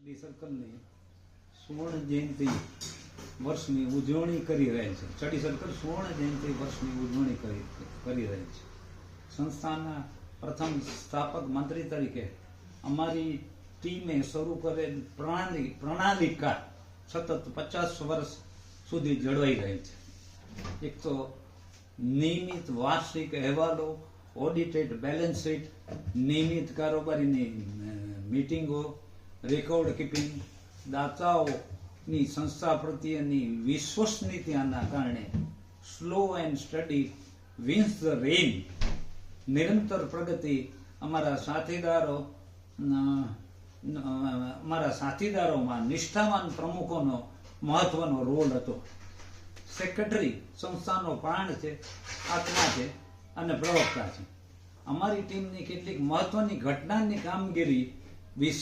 Study સર્કલની સુવર્ણ જયંતિ વર્ષની ઉજવણી કરી રહેલ છે. સ્ટડી સર્કલ સુવર્ણ જયંતિ વર્ષની ઉજવણી કરી રહેલ છે. સંસ્થાના પ્રથમ સ્થાપક મંત્રી તરીકે અમારી ટીમે શરૂ કરેલ પ્રણાલિકા સતત 50 વર્ષ સુધી જળવાઈ રહી છે. એક તો નિયમિત વાર્ષિક અહેવાલો, ઓડિટેડ બેલેન્સ શીટ, નિયમિત કારોબારીની મીટિંગો, રેકોર્ડ કીપિંગ, દાતાઓની સંસ્થા પ્રત્યેની વિશ્વસનીયતાના કારણે slow and study wins the rain, નિરંતર પ્રગતિ અમારા સાથીદારોમાં નિષ્ઠાવાન પ્રમુખોનો મહત્વનો રોલ હતો. સેક્રેટરી સંસ્થાનો પ્રાણ છે, આત્મા છે અને પ્રવક્તા છે. અમારી ટીમની કેટલીક મહત્વની ઘટનાની કામગીરી વિશે